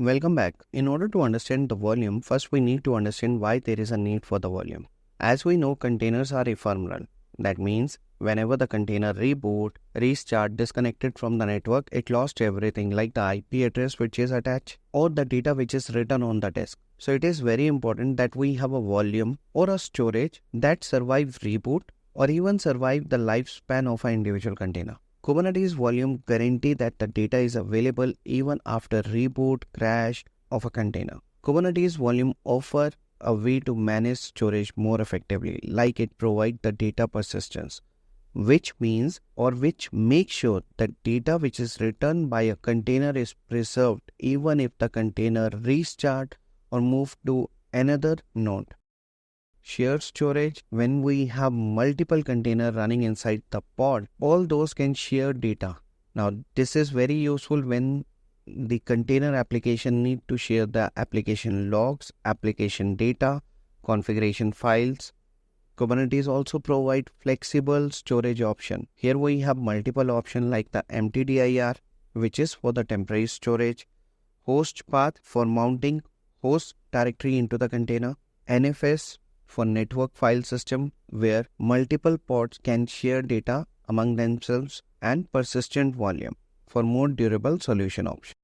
Welcome back. In order to understand the volume, first we need to understand why there is a need for the volume. As we know, containers are ephemeral. That means whenever the container reboot, restart, disconnected from the network, it lost everything like the IP address which is attached or the data which is written on the disk. So it is very important that we have a volume or a storage that survives reboot or even survive the lifespan of an individual container. Kubernetes Volume guarantee that the data is available even after reboot, crash of a container. Kubernetes Volume offer a way to manage storage more effectively, like it provides the data persistence, which means or which makes sure that data which is written by a container is preserved even if the container restart or move to another node. Shared storage, when we have multiple containers running inside the pod, all those can share data. Now, this is very useful when the container application need to share the application logs, application data, configuration files. Kubernetes also provide flexible storage option. Here we have multiple options like the MTDIR, which is for the temporary storage, host path for mounting host directory into the container, NFS for network file system where multiple pods can share data among themselves, and persistent volume for more durable solution option.